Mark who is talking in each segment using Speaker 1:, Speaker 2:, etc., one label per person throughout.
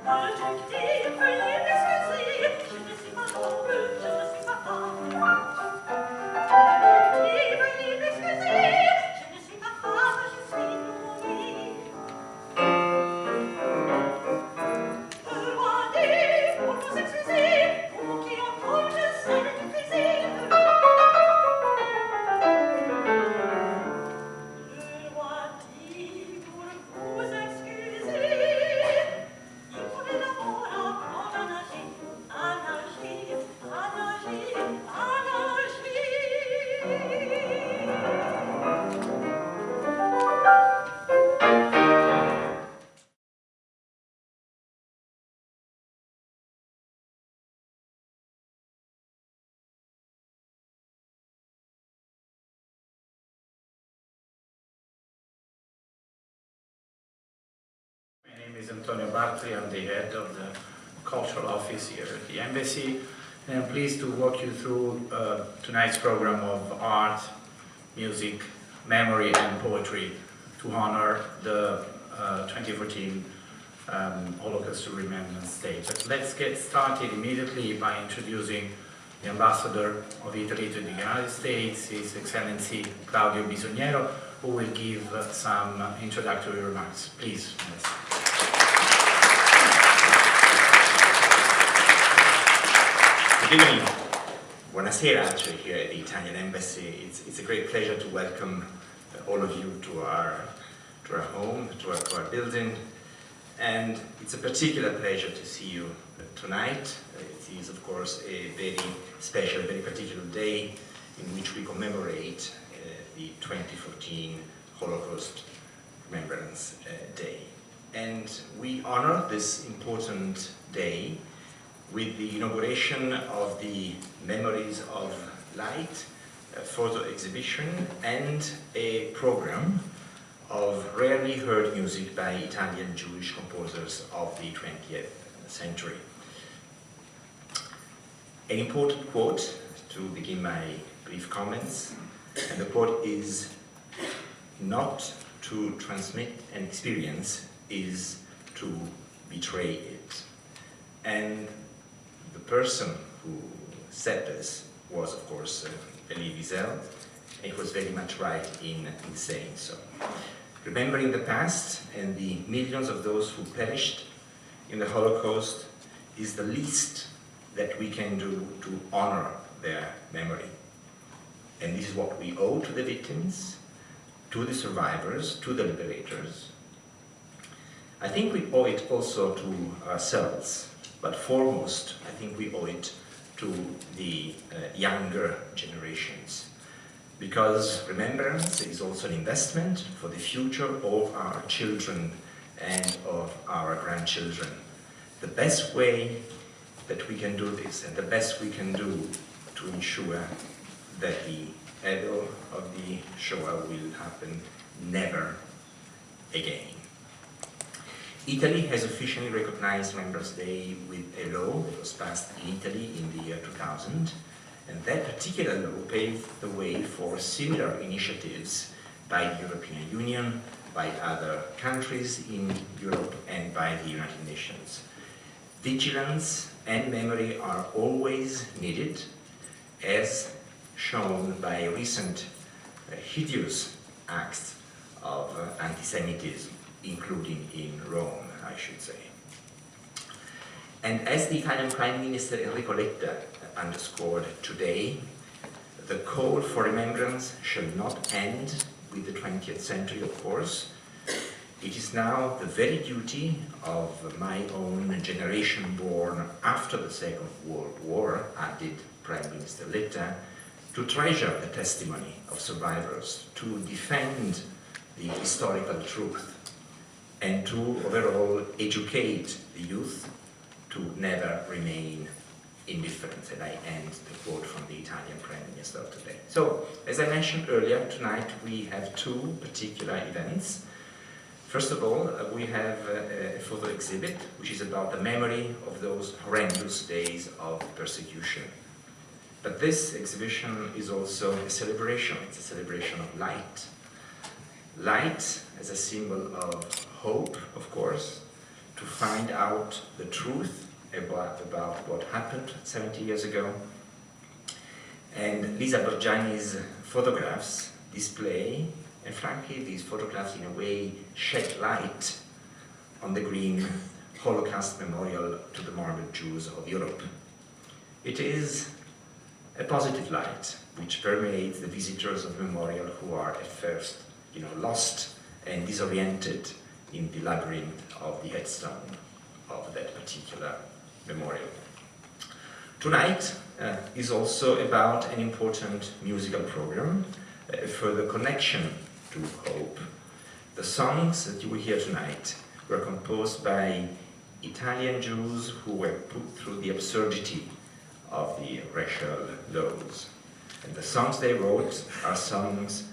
Speaker 1: My name is Antonio Bartri. I'm the head of the cultural office here at the embassy, and I'm pleased to walk you through tonight's program of art, music, memory and poetry to honor the 2014 Holocaust Remembrance Day. But let's get started immediately by introducing the Ambassador of Italy to the United States, His Excellency Claudio Bisogniero, who will give some introductory remarks. Please.
Speaker 2: Good evening. Buonasera, actually, here at the Italian Embassy. It's a great pleasure to welcome all of you to our home, to our building. And it's a particular pleasure to see you tonight. It is, of course, a very special, very particular day in which we commemorate the 2014 Holocaust Remembrance Day. And we honor this important day with the inauguration of the Memories of Light photo exhibition and a program of rarely heard music by Italian Jewish composers of the 20th century. An important quote to begin my brief comments, and the quote is, "Not to transmit an experience is to betray it." And the person who said this was, of course, Elie Wiesel, and he was very much right in saying so. Remembering the past and the millions of those who perished in the Holocaust is the least that we can do to honor their memory. And this is what we owe to the victims, to the survivors, to the liberators. I think we owe it also to ourselves, but foremost, I think we owe it to the younger generations. Because remembrance is also an investment for the future of our children and of our grandchildren. The best way that we can do this, and the best we can do to ensure that the evil of the Shoah will happen never again. Italy has officially recognized Remembrance Day with a law that was passed in Italy in the year 2000, and that particular law paved the way for similar initiatives by the European Union, by other countries in Europe, and by the United Nations. Vigilance and memory are always needed, as shown by recent hideous acts of anti-Semitism, including in Rome, I should say. And as the Italian Prime Minister Enrico Letta underscored today, the call for remembrance shall not end with the 20th century, of course. It is now the very duty of my own generation born after the Second World War, added Prime Minister Letta, to treasure the testimony of survivors, to defend the historical truth, and to overall educate the youth to never remain indifferent. And I end the quote from the Italian Prime Minister today. So, as I mentioned earlier, tonight we have two particular events. First of all, we have a photo exhibit, which is about the memory of those horrendous days of persecution. But this exhibition is also a celebration. It's a celebration of light. Light as a symbol of hope, of course, to find out the truth about what happened 70 years ago. And Lisa Borgiani's photographs display, and frankly, these photographs in a way shed light on the green Holocaust memorial to the martyred Jews of Europe. It is a positive light which permeates the visitors of the memorial who are at first, lost and disoriented in the labyrinth of the headstone of that particular memorial. Tonight is also about an important musical program, a further connection to hope. The songs that you will hear tonight were composed by Italian Jews who were put through the absurdity of the racial laws. And the songs they wrote are songs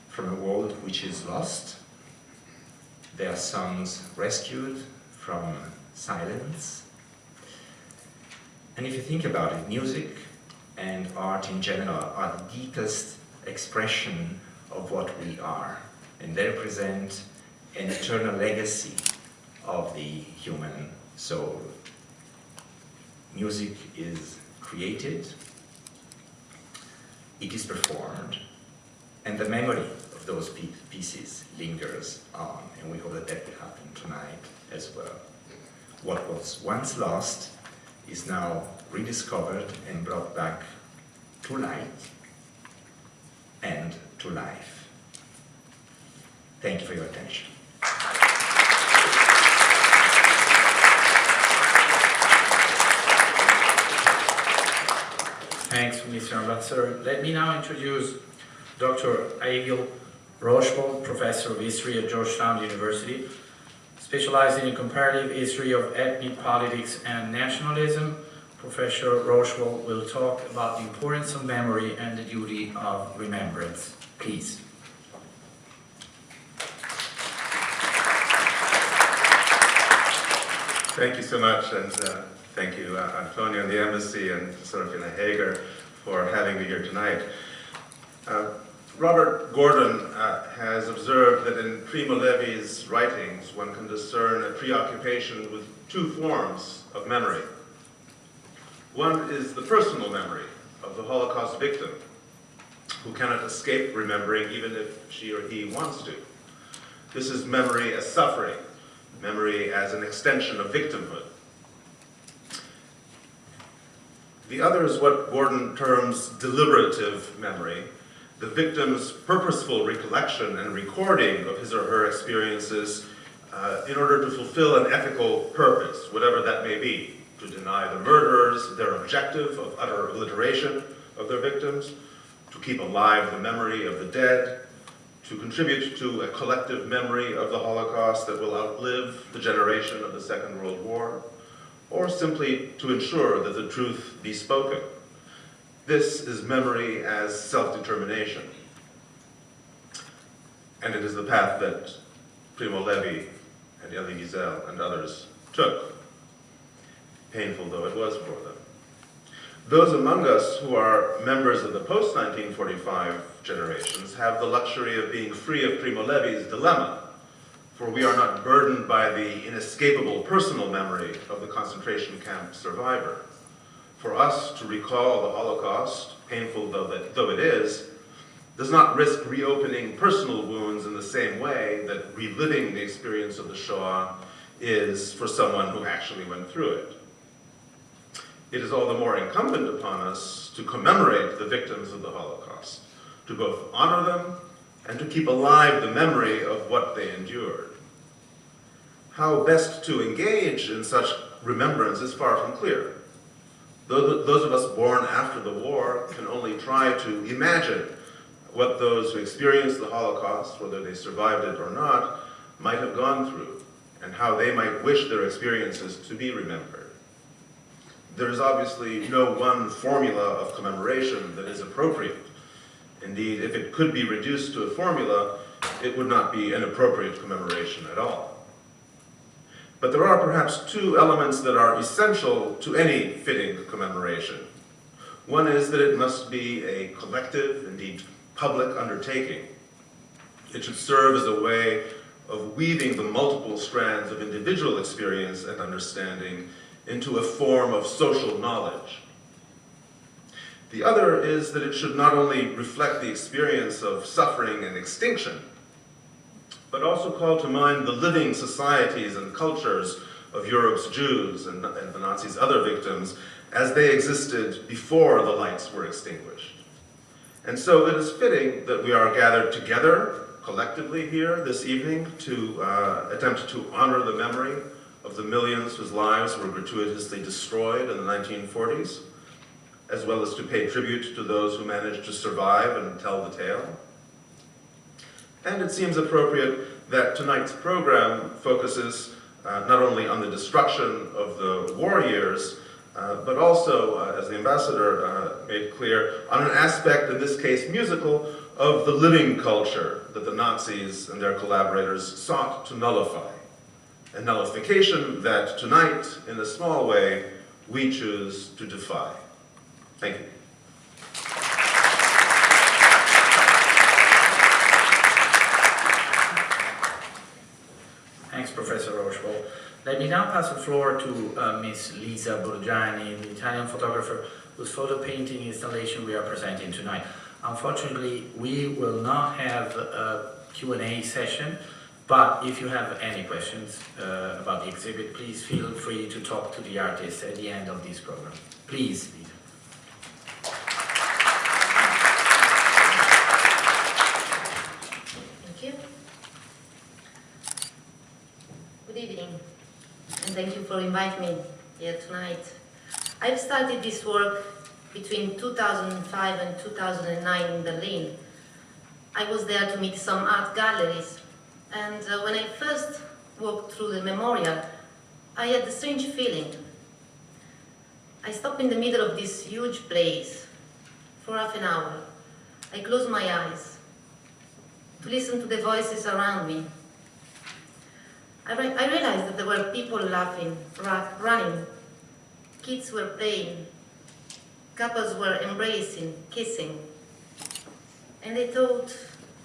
Speaker 2: from a world which is lost. They are songs rescued from silence. And if you think about it, music and art in general are the deepest expression of what we are, and they represent an eternal legacy of the human soul. Music is created, it is performed, and the memory of those pieces lingers on, and we hope that that will happen tonight as well. What was once lost is now rediscovered and brought back to light and to life. Thank you for your attention.
Speaker 1: Thanks, Mr. Ambassador. Let me now introduce Dr. Aigil Rochefort, Professor of History at Georgetown University, specializing in comparative history of ethnic politics and nationalism. Professor Rochefort will talk about the importance of memory and the duty of remembrance. Please.
Speaker 3: Thank you so much, and thank you, Antonio and the Embassy, and Serafina Hager for having me here tonight. Robert Gordon has observed that in Primo Levi's writings, one can discern a preoccupation with two forms of memory. One is the personal memory of the Holocaust victim, who cannot escape remembering even if she or he wants to. This is memory as suffering, memory as an extension of victimhood. The other is what Gordon terms deliberative memory, the victim's purposeful recollection and recording of his or her experiences in order to fulfill an ethical purpose, whatever that may be, to deny the murderers their objective of utter obliteration of their victims, to keep alive the memory of the dead, to contribute to a collective memory of the Holocaust that will outlive the generation of the Second World War, or simply to ensure that the truth be spoken. This is memory as self-determination. And it is the path that Primo Levi and Elie Wiesel and others took, painful though it was for them. Those among us who are members of the post-1945 generations have the luxury of being free of Primo Levi's dilemma, for we are not burdened by the inescapable personal memory of the concentration camp survivor. For us to recall the Holocaust, painful though it is, does not risk reopening personal wounds in the same way that reliving the experience of the Shoah is for someone who actually went through it. It is all the more incumbent upon us to commemorate the victims of the Holocaust, to both honor them and to keep alive the memory of what they endured. How best to engage in such remembrance is far from clear. Those of us born after the war can only try to imagine what those who experienced the Holocaust, whether they survived it or not, might have gone through, and how they might wish their experiences to be remembered. There is obviously no one formula of commemoration that is appropriate. Indeed, if it could be reduced to a formula, it would not be an appropriate commemoration at all. But there are perhaps two elements that are essential to any fitting commemoration. One is that it must be a collective, indeed public undertaking. It should serve as a way of weaving the multiple strands of individual experience and understanding into a form of social knowledge. The other is that it should not only reflect the experience of suffering and extinction, but also call to mind the living societies and cultures of Europe's Jews and the Nazis' other victims as they existed before the lights were extinguished. And so it is fitting that we are gathered together collectively here this evening to attempt to honor the memory of the millions whose lives were gratuitously destroyed in the 1940s, as well as to pay tribute to those who managed to survive and tell the tale. And it seems appropriate that tonight's program focuses not only on the destruction of the war years, but also, as the ambassador made clear, on an aspect, in this case musical, of the living culture that the Nazis and their collaborators sought to nullify. A nullification that tonight, in a small way, we choose to defy. Thank you.
Speaker 1: Thanks, Professor Rochefort. Let me now pass the floor to Ms. Lisa Borgiani, the Italian photographer whose photo painting installation we are presenting tonight. Unfortunately, we will not have a Q&A session, but if you have any questions about the exhibit, please feel free to talk to the artist at the end of this program. Please, Lisa.
Speaker 4: Thank you. Good evening, and thank you for inviting me here tonight. I've started this work between 2005 and 2009 in Berlin. I was there to meet some art galleries, and when I first walked through the memorial, I had a strange feeling. I stopped in the middle of this huge place for half an hour. I closed my eyes to listen to the voices around me. I realized that there were people laughing, running, kids were playing, couples were embracing, kissing. And I thought,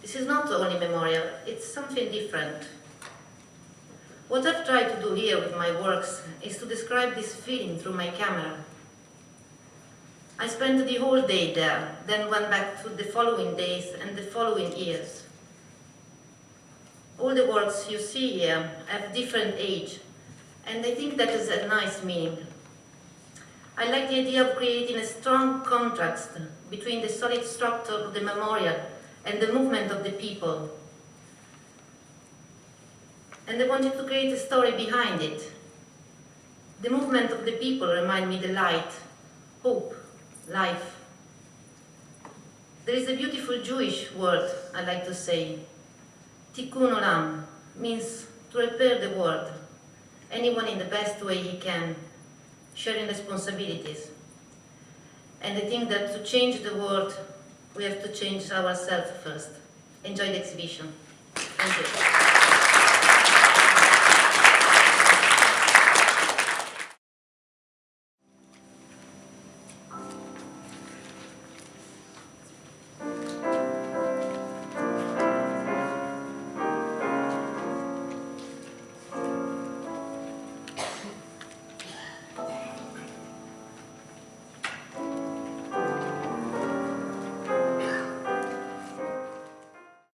Speaker 4: this is not only memorial, it's something different. What I've tried to do here with my works is to describe this feeling through my camera. I spent the whole day there, then went back to the following days and the following years. All the works you see here have different age, and I think that is a nice meaning. I like the idea of creating a strong contrast between the solid structure of the memorial and the movement of the people. And I wanted to create a story behind it. The movement of the people remind me the light, hope, life. There is a beautiful Jewish word I like to say. Tikkun olam means to repair the world, anyone in the best way he can, sharing responsibilities. And I think that to change the world, we have to change ourselves first. Enjoy the exhibition. Thank you.